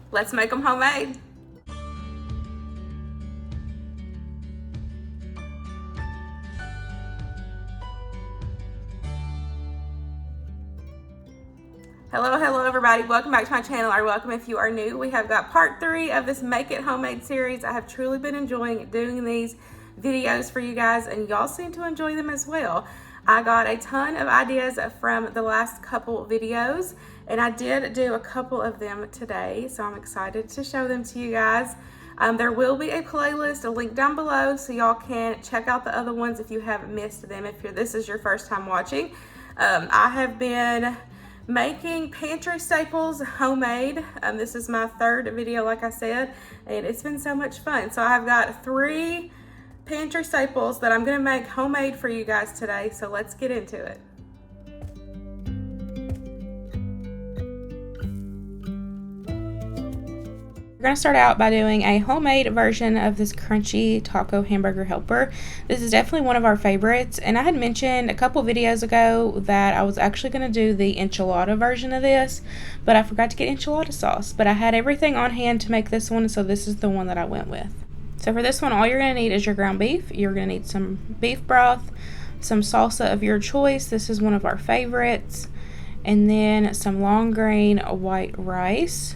Let's make them homemade. Hello everybody, welcome back to my channel, or welcome if you are new. We have got part 3 of this Make It Homemade series. I have truly been enjoying doing these videos for you guys, and y'all seem to enjoy them as well. I got a ton of ideas from the last couple videos, and I did do a couple of them today, so I'm excited to show them to you guys. There will be a playlist, a link down below, so y'all can check out the other ones if you haven't missed them, if this is your first time watching. I have been making pantry staples homemade. This is my 3rd video, like I said, and it's been so much fun. So I've got 3 pantry staples that I'm gonna make homemade for you guys today, so let's get into it. We're gonna start out by doing a homemade version of this crunchy taco hamburger helper. This is definitely one of our favorites, and I had mentioned a couple videos ago that I was actually gonna do the enchilada version of this, but I forgot to get enchilada sauce. But I had everything on hand to make this one, so this is the one that I went with. So for this one, all you're gonna need is your ground beef. You're gonna need some beef broth, some salsa of your choice. This is one of our favorites. And then some long grain white rice.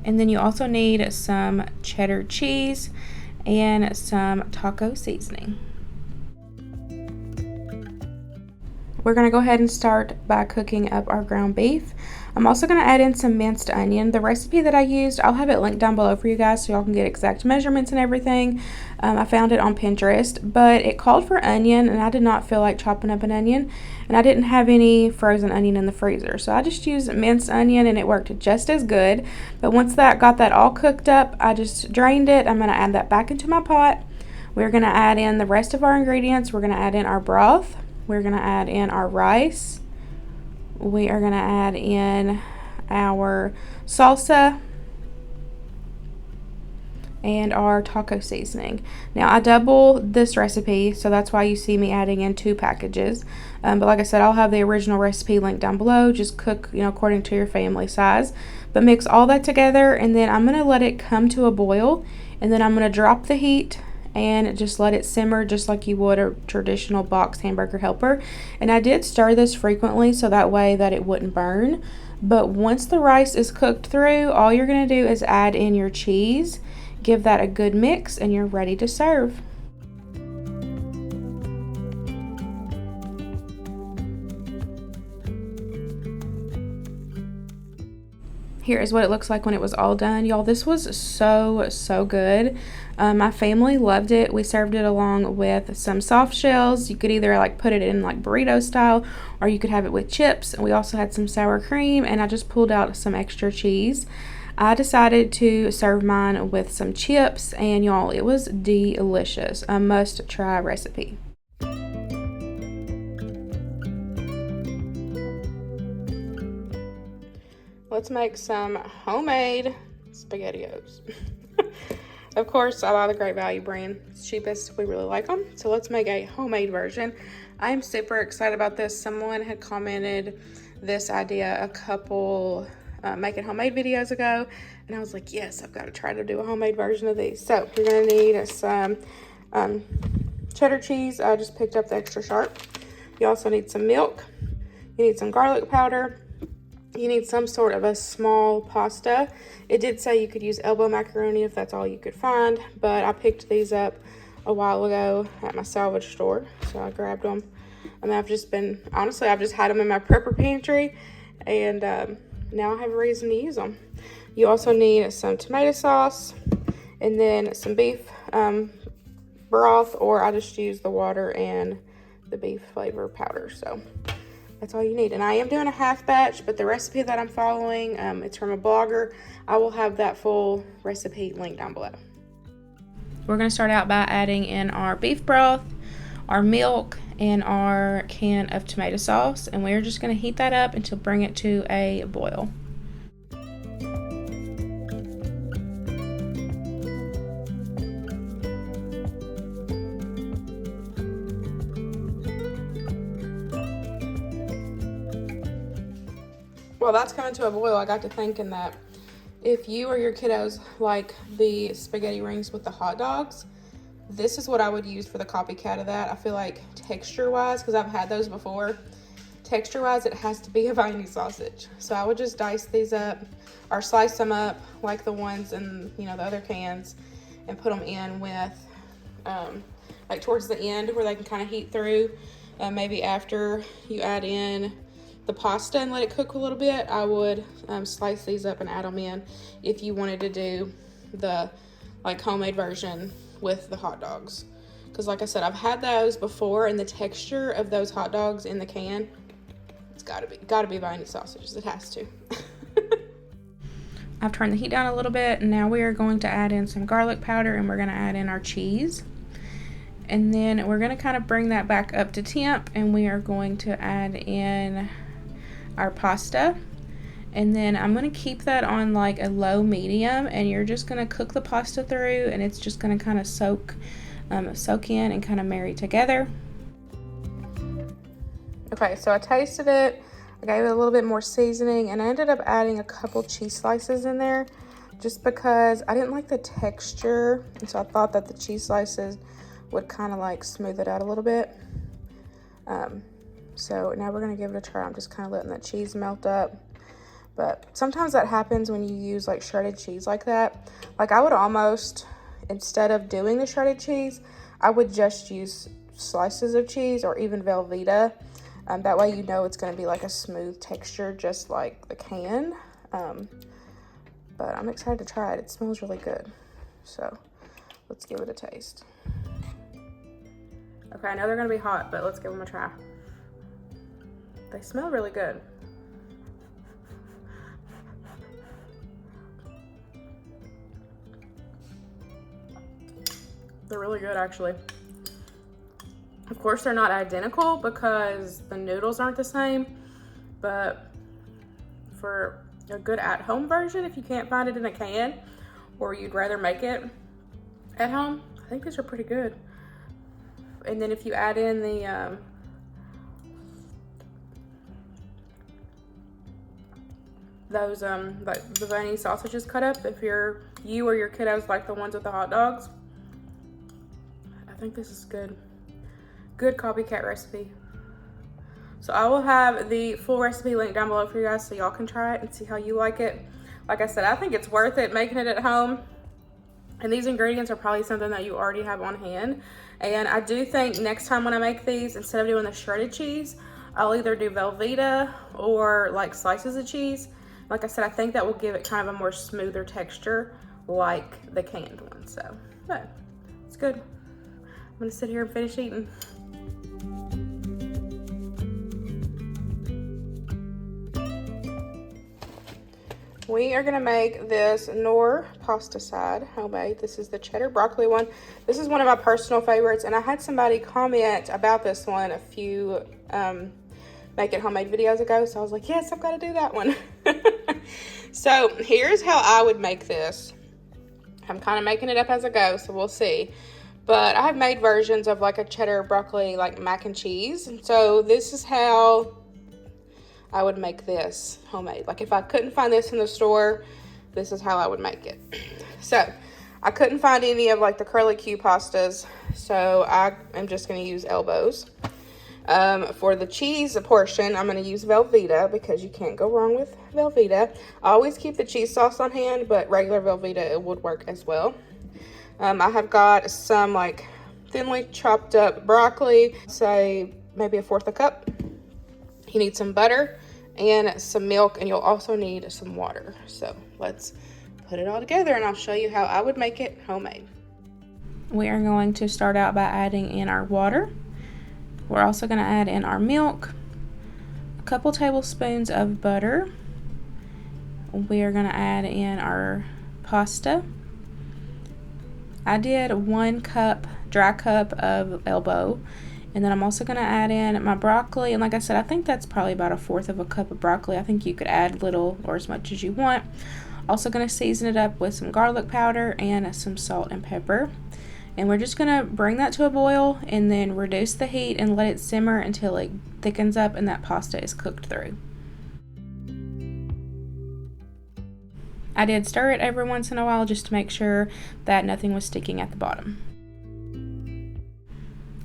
And then you also need some cheddar cheese and some taco seasoning. We're gonna go ahead and start by cooking up our ground beef. I'm also gonna add in some minced onion. The recipe that I used, I'll have it linked down below for you guys so y'all can get exact measurements and everything. I found it on Pinterest, but it called for onion, and I did not feel like chopping up an onion, and I didn't have any frozen onion in the freezer, so I just used minced onion, and it worked just as good. But once that got that all cooked up, I just drained it. I'm gonna add that back into my pot. We're gonna add in the rest of our ingredients. We're gonna add in our broth. We're gonna add in our rice. We are gonna add in our salsa and our taco seasoning. Now I doubled this recipe, so that's why you see me adding in 2 packages. But like I said, I'll have the original recipe linked down below. Just cook, according to your family size. But mix all that together, and then I'm gonna let it come to a boil, and then I'm gonna drop the heat and just let it simmer just like you would a traditional box hamburger helper. And I did stir this frequently so that way that it wouldn't burn. But once the rice is cooked through, all you're gonna do is add in your cheese, give that a good mix, and you're ready to serve. Here is what it looks like when it was all done. Y'all, this was so good. My family loved it. We served it along with some soft shells. You could either put it in burrito style, or you could have it with chips. We also had some sour cream, and I just pulled out some extra cheese. I decided to serve mine with some chips, and y'all, it was delicious. A must try recipe. Let's make some homemade SpaghettiOs. Of course, I buy the Great Value brand. It's cheapest. We really like them. So let's make a homemade version. I am super excited about this. Someone had commented this idea a couple Make It Homemade videos ago, and I was like, yes, I've got to try to do a homemade version of these. So you're going to need some cheddar cheese. I just picked up the extra sharp. You also need some milk. You need some garlic powder. You need some sort of a small pasta. It did say you could use elbow macaroni if that's all you could find, but I picked these up a while ago at my salvage store, so I grabbed them. I mean, I've just had them in my prepper pantry, and now I have a reason to use them. You also need some tomato sauce, and then some beef broth, or I just use the water and the beef flavor powder, so that's all you need. And I am doing a half batch, but the recipe that I'm following, it's from a blogger. I will have that full recipe linked down below. We're going to start out by adding in our beef broth, our milk, and our can of tomato sauce, and we're just going to heat that up until bring it to a boil. While that's coming to a boil, I got to thinking that if you or your kiddos like the spaghetti rings with the hot dogs, this is what I would use for the copycat of that. I feel like texture-wise, because I've had those before, texture-wise, it has to be a viney sausage. So I would just dice these up or slice them up like the ones in, you know, the other cans, and put them in with, like towards the end where they can kind of heat through. Maybe after you add in the pasta and let it cook a little bit, I would slice these up and add them in if you wanted to do the like homemade version with the hot dogs. Because like I said, I've had those before, and the texture of those hot dogs in the can, it's gotta be viney sausages. It has to. I've turned the heat down a little bit, and now we are going to add in some garlic powder, and we're gonna add in our cheese. And then we're gonna kind of bring that back up to temp, and we are going to add in our pasta. And then I'm gonna keep that on like a low medium, and you're just gonna cook the pasta through, and it's just gonna kind of soak in and kind of marry together. Okay, so I tasted it, I gave it a little bit more seasoning, and I ended up adding a couple cheese slices in there just because I didn't like the texture, and so I thought that the cheese slices would kind of like smooth it out a little bit. So now we're gonna give it a try. I'm just kind of letting that cheese melt up. But sometimes that happens when you use like shredded cheese like that. Like I would almost, instead of doing the shredded cheese, I would just use slices of cheese or even Velveeta. That way you know it's gonna be like a smooth texture, just like the can. But I'm excited to try it. It smells really good. So let's give it a taste. Okay, I know they're gonna be hot, but let's give them a try. They smell really good. They're really good, actually. Of course, they're not identical because the noodles aren't the same, but for a good at-home version, if you can't find it in a can, or you'd rather make it at home, I think these are pretty good. And then if you add in the like the viney sausages cut up, if you or your kiddos like the ones with the hot dogs, I think this is good. Good copycat recipe. So I will have the full recipe linked down below for you guys so y'all can try it and see how you like it. Like I said, I think it's worth it making it at home. And these ingredients are probably something that you already have on hand. And I do think next time when I make these, instead of doing the shredded cheese, I'll either do Velveeta or like slices of cheese. Like I said, I think that will give it kind of a more smoother texture like the canned one. So, but it's good. I'm gonna sit here and finish eating. We are gonna make this Knorr pasta side homemade. This is the cheddar broccoli one. This is one of my personal favorites, and I had somebody comment about this one a few make it homemade videos ago, so I was like, yes, I've got to do that one. So here's how I would make this. I'm kind of making it up as I go, so we'll see. But I've made versions of like a cheddar broccoli like mac and cheese, and so this is how I would make this homemade. Like if I couldn't find this in the store, this is how I would make it. So I couldn't find any of like the curly Q pastas, so I am just going to use elbows. For the cheese portion, I'm going to use Velveeta because you can't go wrong with Velveeta. I always keep the cheese sauce on hand, but regular Velveeta, it would work as well. I have got some like thinly chopped up broccoli, say maybe 1/4 cup. You need some butter and some milk, and you'll also need some water. So let's put it all together and I'll show you how I would make it homemade. We are going to start out by adding in our water. We're also going to add in our milk, a couple tablespoons of butter. We are going to add in our pasta. I did 1 cup, dry cup of elbow. And then I'm also going to add in my broccoli. And like I said, I think that's probably about 1/4 cup of broccoli. I think you could add little or as much as you want. Also going to season it up with some garlic powder and some salt and pepper. And we're just going to bring that to a boil and then reduce the heat and let it simmer until it thickens up and that pasta is cooked through. I did stir it every once in a while just to make sure that nothing was sticking at the bottom.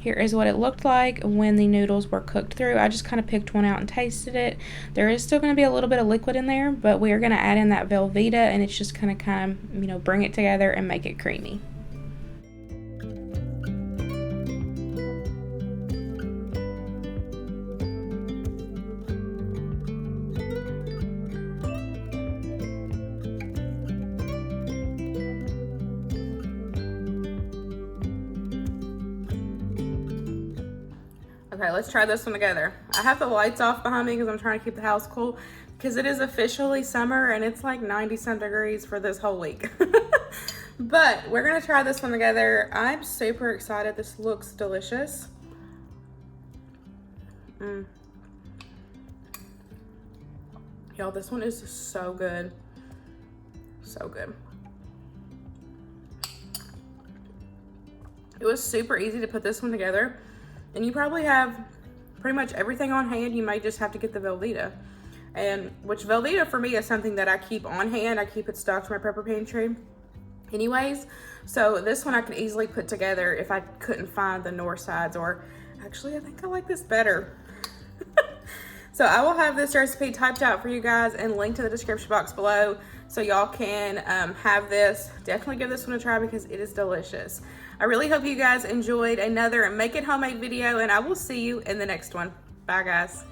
Here is what it looked like when the noodles were cooked through. I just kind of picked one out and tasted it. There is still going to be a little bit of liquid in there, but we are going to add in that Velveeta, and it's just going to kind of, you know, bring it together and make it creamy. Okay, let's try this one together. I have the lights off behind me because I'm trying to keep the house cool because it is officially summer and it's like 90-some degrees for this whole week. But we're gonna try this one together. I'm super excited. This looks delicious. Y'all, this one is so good. So good. It was super easy to put this one together. And you probably have pretty much everything on hand. You might just have to get the Velveeta. And which Velveeta for me is something that I keep on hand. I keep it stocked in my prepper pantry anyways. So this one I could easily put together if I couldn't find the North Sides, or actually I think I like this better. So I will have this recipe typed out for you guys and linked to the description box below so y'all can have this. Definitely give this one a try because it is delicious. I really hope you guys enjoyed another Make It Homemade video, and I will see you in the next one. Bye, guys.